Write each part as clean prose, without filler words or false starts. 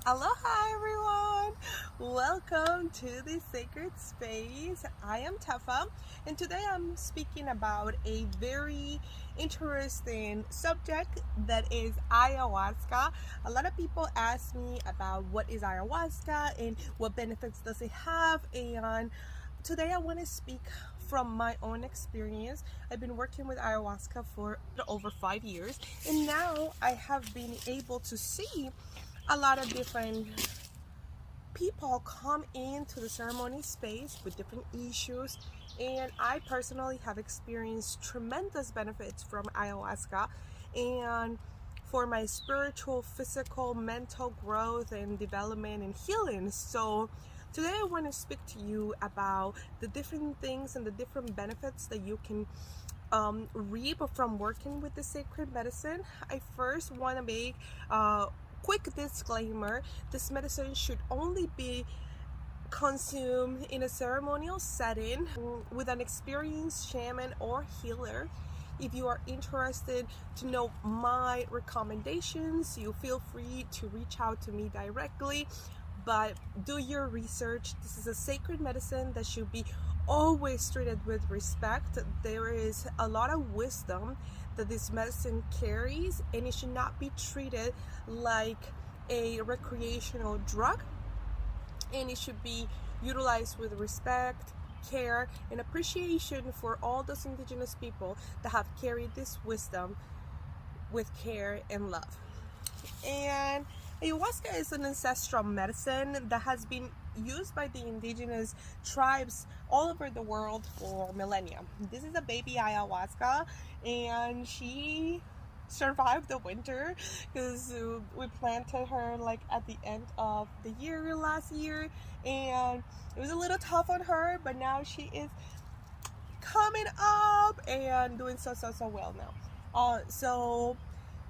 Aloha everyone! Welcome to the sacred space. I am Tefa, and today I'm speaking about a very interesting subject that is ayahuasca. A lot of people ask me about what is ayahuasca and what benefits does it have, and today I want to speak from my own experience. I've been working with ayahuasca for over 5 years, and now I have been able to see a lot of different people come into the ceremony space with different issues, and I personally have experienced tremendous benefits from ayahuasca and for my spiritual, physical, mental growth and development and healing. So today I want to speak to you about the different things and the different benefits that you can reap from working with the sacred medicine. I first want to make quick disclaimer: this medicine should only be consumed in a ceremonial setting with an experienced shaman or healer. If you are interested to know my recommendations, you feel free to reach out to me directly, but do your research. This is a sacred medicine that should be always treated with respect. There is a lot of wisdom that this medicine carries, and it should not be treated like a recreational drug, and it should be utilized with respect, care, and appreciation for all those indigenous people that have carried this wisdom with care and love. And ayahuasca is an ancestral medicine that has been used by the indigenous tribes all over the world for millennia. This is a baby ayahuasca, and she survived the winter because we planted her like at the end of the year last year, and it was a little tough on her, but now she is coming up and doing so well now. So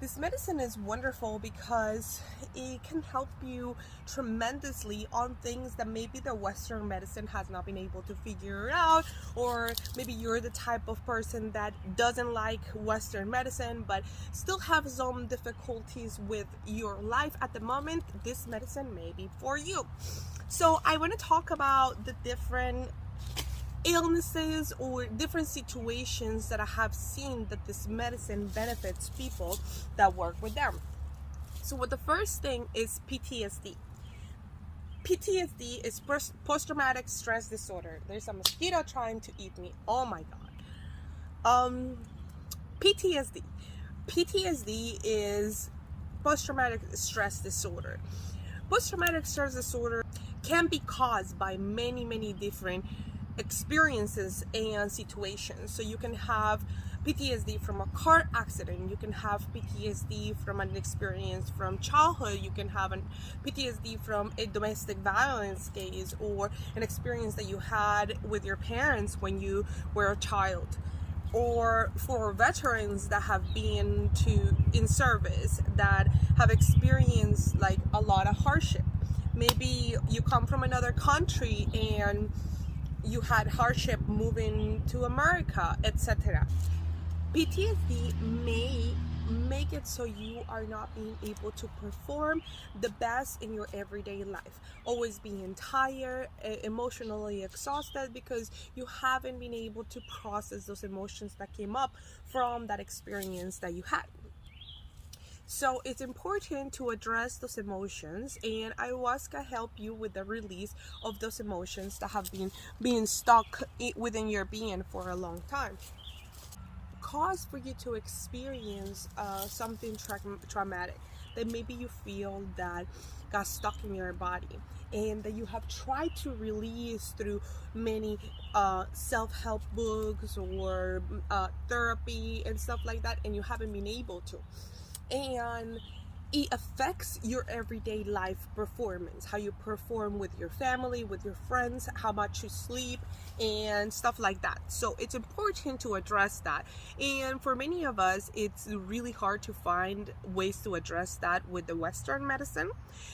this medicine is wonderful because it can help you tremendously on things that maybe the Western medicine has not been able to figure out, or maybe you're the type of person that doesn't like Western medicine but still have some difficulties with your life at the moment. This medicine may be for you. So I want to talk about the different illnesses or different situations that I have seen that this medicine benefits people that work with them. So what the first thing is PTSD. PTSD is post-traumatic stress disorder. There's a mosquito trying to eat me. Oh my god. PTSD. PTSD is post-traumatic stress disorder. Post-traumatic stress disorder can be caused by many different experiences and situations. So you can have PTSD from a car accident, you can have PTSD from an experience from childhood, you can have an PTSD from a domestic violence case, or an experience that you had with your parents when you were a child, or for veterans that have been in service that have experienced like a lot of hardship. Maybe you come from another country and you had hardship moving to America, etc. PTSD may make it so you are not being able to perform the best in your everyday life, always being tired, emotionally exhausted, because you haven't been able to process those emotions that came up from that experience that you had. So it's important to address those emotions, and ayahuasca help you with the release of those emotions that have been being stuck within your being for a long time. Cause for you to experience something traumatic that maybe you feel that got stuck in your body, and that you have tried to release through many self-help books or therapy and stuff like that, and you haven't been able to. And it affects your everyday life performance, how you perform with your family, with your friends, how much you sleep and stuff like that. So it's important to address that, and for many of us it's really hard to find ways to address that with the Western medicine.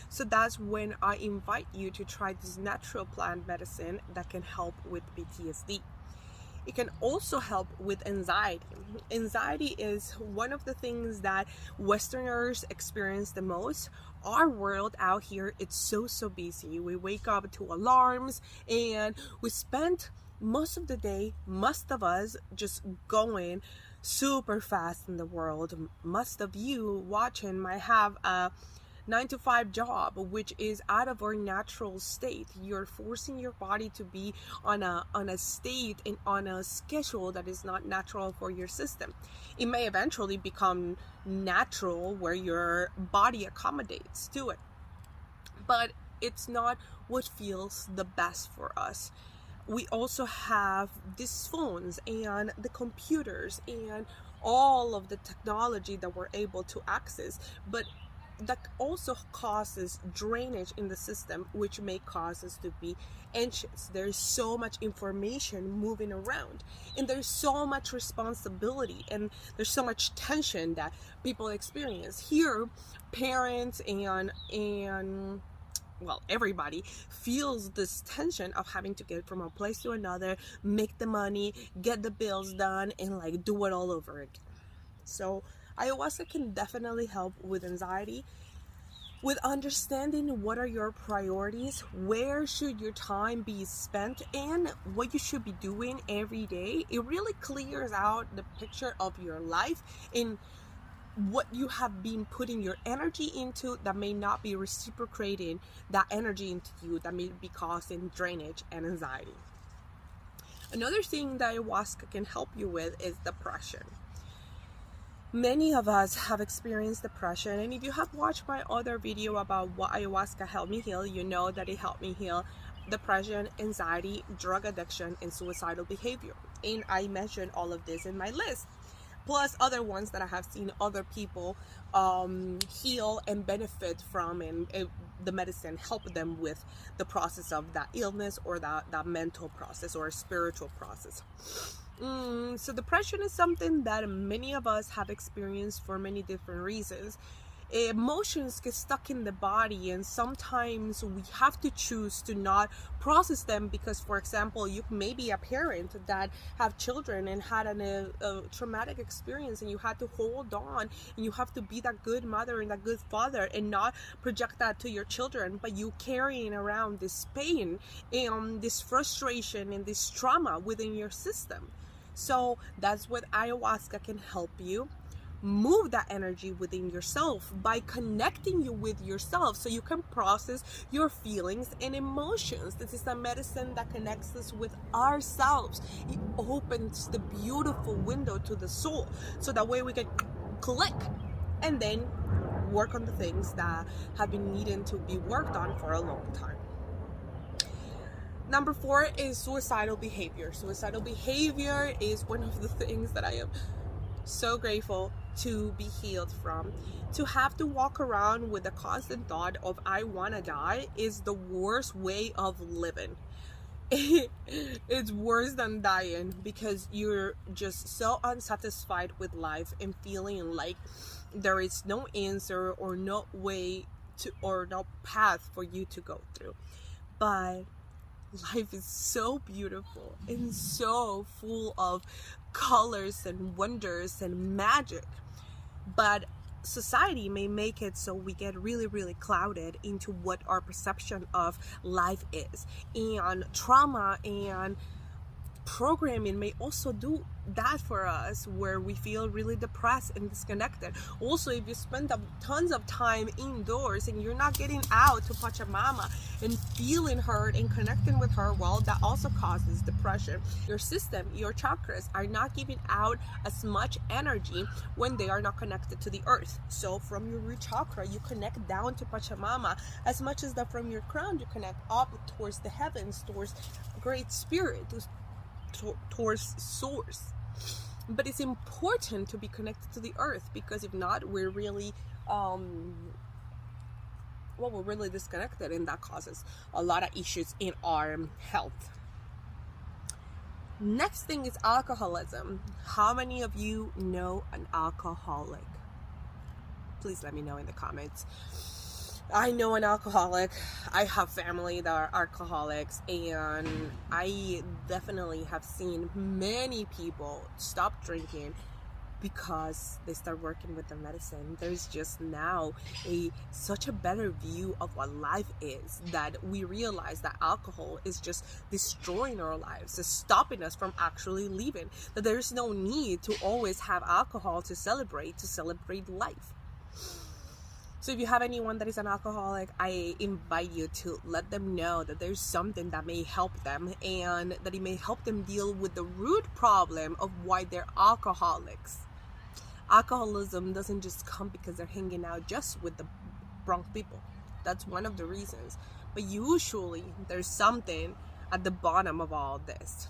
So that's when I invite you to try this natural plant medicine that can help with PTSD. It can also help with anxiety. Anxiety is one of the things that Westerners experience the most. Our world out here, it's so busy. We wake up to alarms, and we spend most of the day, most of us, just going super fast in the world. Most of you watching might have a 9 to 5 job, which is out of our natural state. You're forcing your body to be on a state and on a schedule that is not natural for your system. It may eventually become natural where your body accommodates to it, but it's not what feels the best for us. We also have these phones and the computers and all of the technology that we're able to access, but that also causes drainage in the system, which may cause us to be anxious. There's so much information moving around, and there's so much responsibility, and there's so much tension that people experience. Here, parents and well, everybody feels this tension of having to get from a place to another, make the money, get the bills done, and like do it all over again. So ayahuasca can definitely help with anxiety, with understanding what are your priorities, where should your time be spent, and what you should be doing every day. It really clears out the picture of your life and what you have been putting your energy into that may not be reciprocating that energy into you, that may be causing drainage and anxiety. Another thing that ayahuasca can help you with is depression. Many of us have experienced depression, and if you have watched my other video about what ayahuasca helped me heal, you know that it helped me heal depression, anxiety, drug addiction, and suicidal behavior. And I mentioned all of this in my list, plus other ones that I have seen other people heal and benefit from, and the medicine help them with the process of that illness or that mental process or a spiritual process. So depression is something that many of us have experienced for many different reasons. Emotions get stuck in the body, and sometimes we have to choose to not process them because, for example, you may be a parent that have children and had a traumatic experience, and you had to hold on, and you have to be that good mother and that good father and not project that to your children, but you carrying around this pain and this frustration and this trauma within your system. So that's what ayahuasca can help you move that energy within yourself by connecting you with yourself so you can process your feelings and emotions. This is a medicine that connects us with ourselves. It opens the beautiful window to the soul, so that way we can click and then work on the things that have been needing to be worked on for a long time. Number 4 is suicidal behavior. Suicidal behavior is one of the things that I am so grateful to be healed from. To have to walk around with the constant thought of I want to die is the worst way of living. It's worse than dying, because you're just so unsatisfied with life and feeling like there is no answer or no way to, or no path for you to go through. But life is so beautiful and so full of colors and wonders and magic, but society may make it so we get really clouded into what our perception of life is, and trauma and programming may also do that for us, where we feel really depressed and disconnected. Also, if you spend tons of time indoors and you're not getting out to Pachamama and feeling her and connecting with her, well, that also causes depression. Your system, your chakras are not giving out as much energy when they are not connected to the earth. So from your root chakra, you connect down to Pachamama as much as that from your crown you connect up towards the heavens, towards Great Spirit, towards source. But it's important to be connected to the earth, because if not, we're really we're really disconnected, and that causes a lot of issues in our health. Next thing is alcoholism. How many of you know an alcoholic? Please let me know in the comments. I know an alcoholic. I have family that are alcoholics, and I definitely have seen many people stop drinking because they start working with the medicine. There's just now such a better view of what life is, that we realize that alcohol is just destroying our lives, it's stopping us from actually living, that there's no need to always have alcohol to celebrate life. So if you have anyone that is an alcoholic, I invite you to let them know that there's something that may help them, and that it may help them deal with the root problem of why they're alcoholics. Alcoholism doesn't just come because they're hanging out just with the wrong people. That's one of the reasons. But usually there's something at the bottom of all this.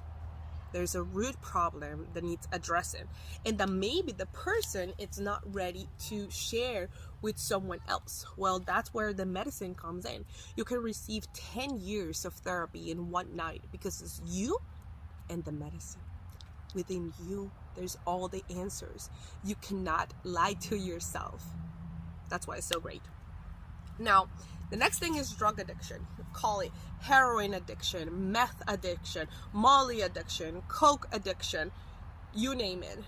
There's a root problem that needs addressing, and that maybe the person is not ready to share with someone else. Well, that's where the medicine comes in. You can receive 10 years of therapy in one night, because it's you and the medicine. Within you, there's all the answers. You cannot lie to yourself. That's why it's so great. Now, the next thing is drug addiction. Call it heroin addiction, meth addiction, Molly addiction, coke addiction, you name it.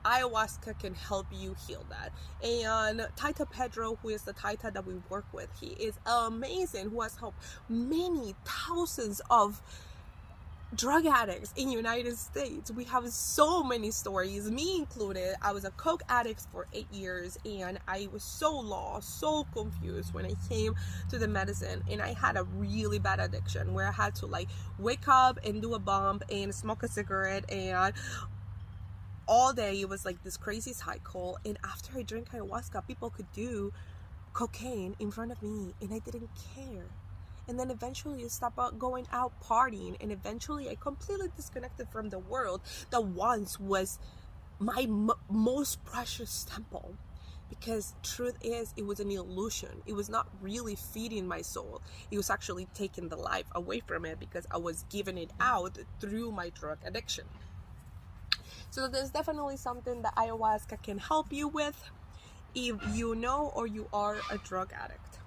Ayahuasca can help you heal that. And Taita Pedro, who is the Taita that we work with, he is amazing, who has helped many thousands of drug addicts in United States. We have so many stories, me included. I was a coke addict for 8 years, and I was so lost, so confused when I came to the medicine. And I had a really bad addiction where I had to like wake up and do a bump and smoke a cigarette, and all day it was like this crazy cycle. And after I drank ayahuasca, people could do cocaine in front of me and I didn't care. And then eventually I stopped going out partying, and eventually I completely disconnected from the world that once was my most precious temple. Because truth is, it was an illusion. It was not really feeding my soul. It was actually taking the life away from it, because I was giving it out through my drug addiction. So there's definitely something that ayahuasca can help you with if you know or you are a drug addict.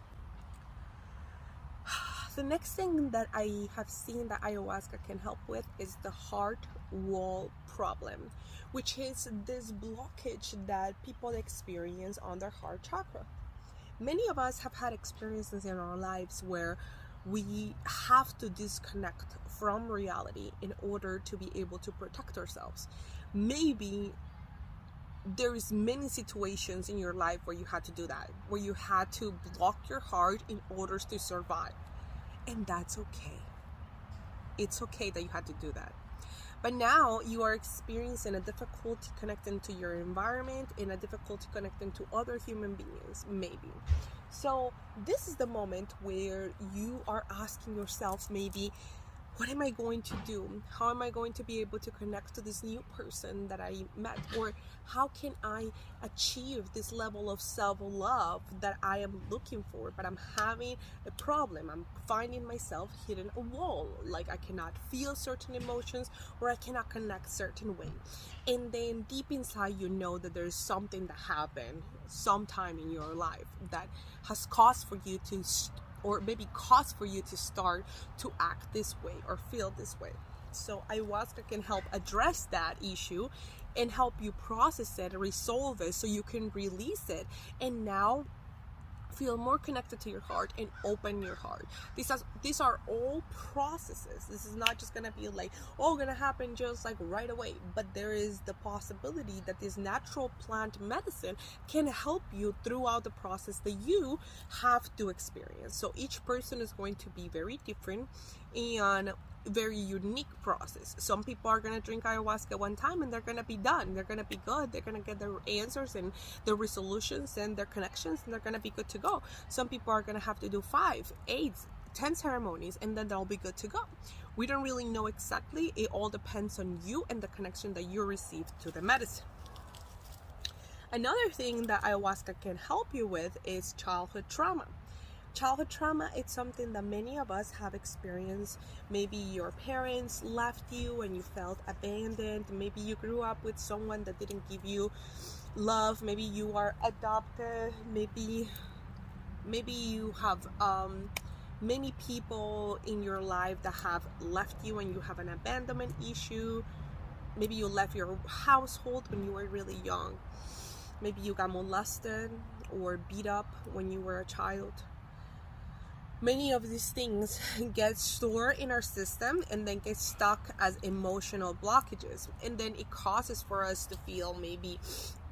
The next thing that I have seen that ayahuasca can help with is the heart wall problem, which is this blockage that people experience on their heart chakra. Many of us have had experiences in our lives where we have to disconnect from reality in order to be able to protect ourselves. Maybe there is many situations in your life where you had to do that, where you had to block your heart in order to survive. And that's okay. It's okay that you had to do that. But now you are experiencing a difficulty connecting to your environment and a difficulty connecting to other human beings, maybe. So this is the moment where you are asking yourself, maybe, what am I going to do? How am I going to be able to connect to this new person that I met? Or how can I achieve this level of self-love that I am looking for, but I'm having a problem? I'm finding myself hitting a wall. Like I cannot feel certain emotions, or I cannot connect certain way. And then deep inside, you know that there's something that happened sometime in your life that has caused for you to or maybe cause for you to start to act this way or feel this way. So ayahuasca can help address that issue and help you process it, resolve it, so you can release it and now feel more connected to your heart and open your heart. These are all processes. This is not just gonna be like, gonna happen just like right away. But there is the possibility that this natural plant medicine can help you throughout the process that you have to experience. So each person is going to be very different and very unique process. Some people are gonna drink ayahuasca one time and they're gonna be done. They're gonna be good. They're gonna get their answers and their resolutions and their connections, and they're gonna be good to go. Some people are gonna have to do 5, 8, 10 ceremonies, and then they'll be good to go. We don't really know exactly. It all depends on you and the connection that you receive to the medicine. Another thing that ayahuasca can help you with is childhood trauma. Childhood trauma, it's something that many of us have experienced. Maybe your parents left you and you felt abandoned. Maybe you grew up with someone that didn't give you love. Maybe you are adopted. Maybe Maybe you have many people in your life that have left you and you have an abandonment issue. Maybe you left your household when you were really young. Maybe you got molested or beat up when you were a child. Many of these things get stored in our system and then get stuck as emotional blockages. And then it causes for us to feel maybe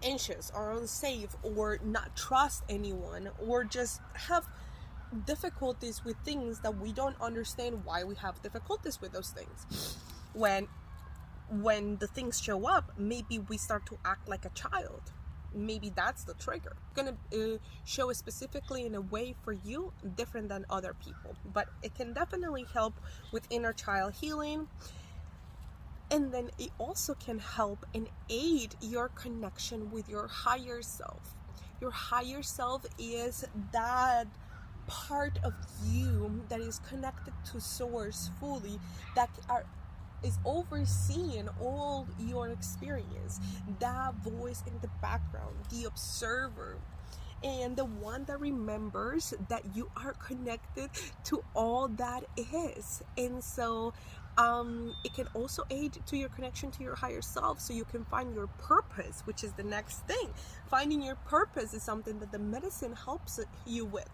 anxious or unsafe or not trust anyone or just have difficulties with things that we don't understand why we have difficulties with those things. When the things show up, maybe we start to act like a child. Maybe that's the trigger. It's gonna show specifically in a way for you different than other people, but it can definitely help with inner child healing. And then it also can help and aid your connection with your higher self. Your higher self is that part of you that is connected to source fully, that is overseeing all your experience, that voice in the background, the observer, and the one that remembers that you are connected to all that is. And so it can also aid to your connection to your higher self, so you can find your purpose, which is the next thing. Finding your purpose is something that the medicine helps you with.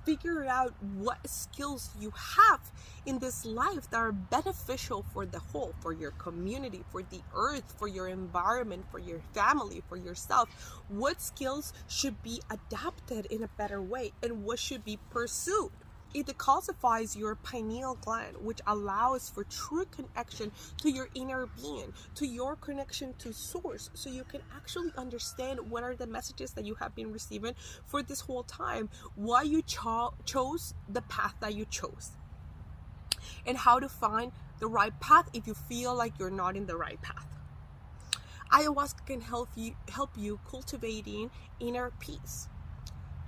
Figure out what skills you have in this life that are beneficial for the whole, for your community, for the earth, for your environment, for your family, for yourself. What skills should be adapted in a better way and what should be pursued. It decalcifies your pineal gland, which allows for true connection to your inner being, to your connection to source, so you can actually understand what are the messages that you have been receiving for this whole time, why you chose the path that you chose, and how to find the right path if you feel like you're not in the right path. Ayahuasca can help you cultivating inner peace.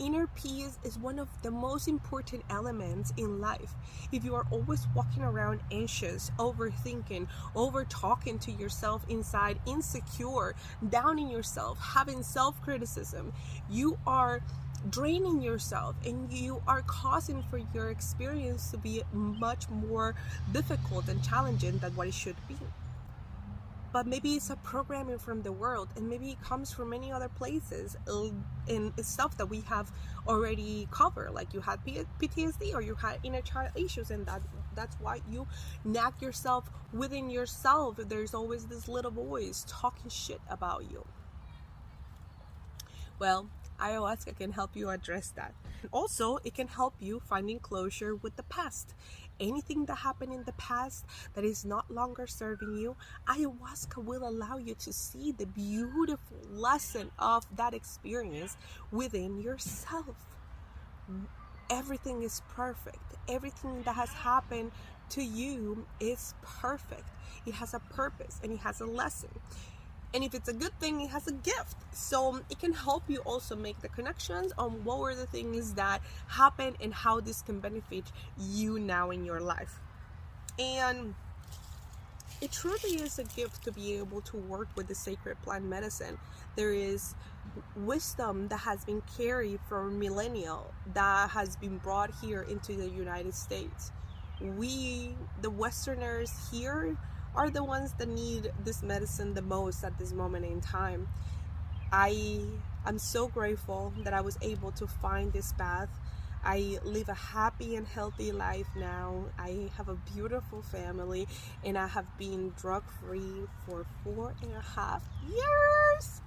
Inner peace is one of the most important elements in life. If you are always walking around anxious, overthinking, over talking to yourself inside, insecure, downing yourself, having self-criticism, you are draining yourself and you are causing for your experience to be much more difficult and challenging than what it should be. But maybe it's a programming from the world, and maybe it comes from many other places, and it's stuff that we have already covered, like you had PTSD or you had inner child issues, and that's why you nag yourself within yourself. There's always this little voice talking shit about you. Well, ayahuasca can help you address that. Also, it can help you finding closure with the past. Anything that happened in the past that is not longer serving you, ayahuasca will allow you to see the beautiful lesson of that experience within yourself. Everything is perfect. Everything that has happened to you is perfect. It has a purpose and it has a lesson. And if it's a good thing, it has a gift. So it can help you also make the connections on what were the things that happened and how this can benefit you now in your life. And it truly is a gift to be able to work with the sacred plant medicine. There is wisdom that has been carried from millennia that has been brought here into the United States. We, the Westerners here, are the ones that need this medicine the most at this moment in time. I'm so grateful that I was able to find this path. I live a happy and healthy life now. I have a beautiful family, and I have been drug-free for 4.5 years.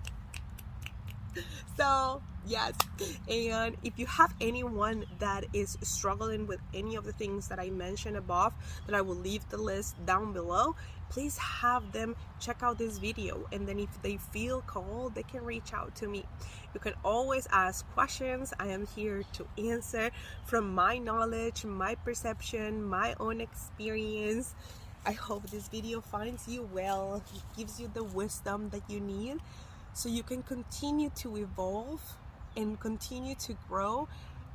So yes, and if you have anyone that is struggling with any of the things that I mentioned above, that I will leave the list down below, please have them check out this video, and then if they feel called, they can reach out to me. You can always ask questions. I am here to answer from my knowledge, my perception, my own experience. I hope this video finds you well, gives you the wisdom that you need, so you can continue to evolve and continue to grow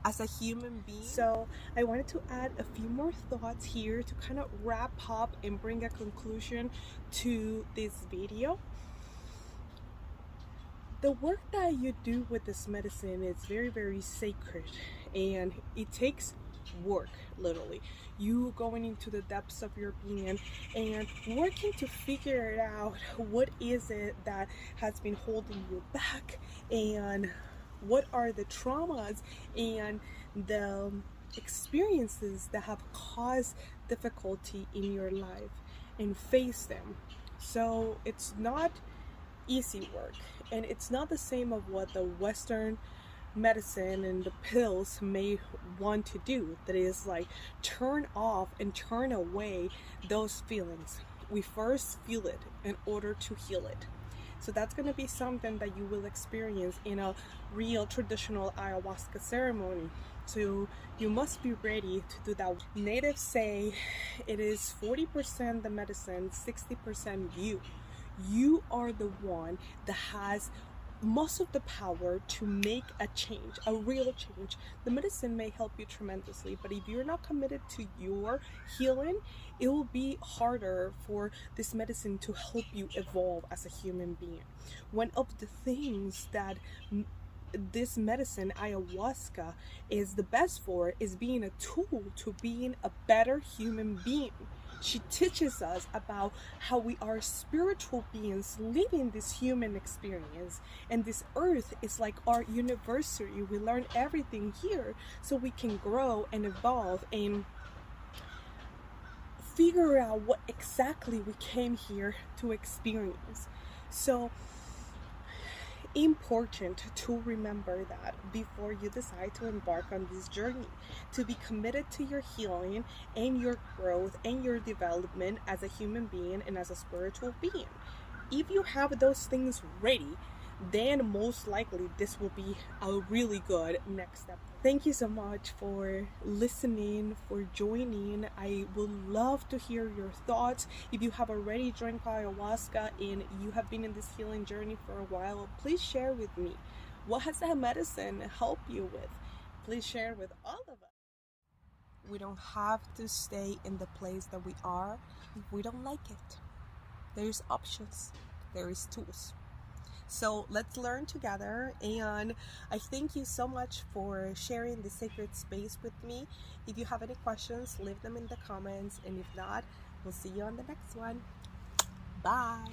as a human being. So I wanted to add a few more thoughts here to kind of wrap up and bring a conclusion to this video. The work that you do with this medicine is very, very sacred. and it takes work, literally. You going into the depths of your being and working to figure out what is it that has been holding you back, and what are the traumas and the experiences that have caused difficulty in your life, and face them. So it's not easy work, and it's not the same of what the Western medicine and the pills may want to do, that is like turn off and turn away those feelings. We first feel it in order to heal it. So that's going to be something that you will experience in a real traditional ayahuasca ceremony. So you must be ready to do that. Natives say it is 40% the medicine, 60% you. You are the one that has most of the power to make a change, a real change. The medicine may help you tremendously, but if you're not committed to your healing, it will be harder for this medicine to help you evolve as a human being. One of the things that this medicine, ayahuasca, is the best for is being a tool to being a better human being. She teaches us about how we are spiritual beings living this human experience, and this earth is like our university. We learn everything here so we can grow and evolve and figure out what exactly we came here to experience. So important to remember that before you decide to embark on this journey, to be committed to your healing and your growth and your development as a human being and as a spiritual being. If you have those things ready, then most likely this will be a really good next step. Thank you so much for listening, for joining. I would love to hear your thoughts. If you have already drank ayahuasca and you have been in this healing journey for a while, please share with me. What has that medicine helped you with? Please share with all of us. We don't have to stay in the place that we are if we don't like it. There's options. There is tools. So let's learn together, and I thank you so much for sharing the sacred space with me. If you have any questions, leave them in the comments, and if not, we'll see you on the next one. Bye.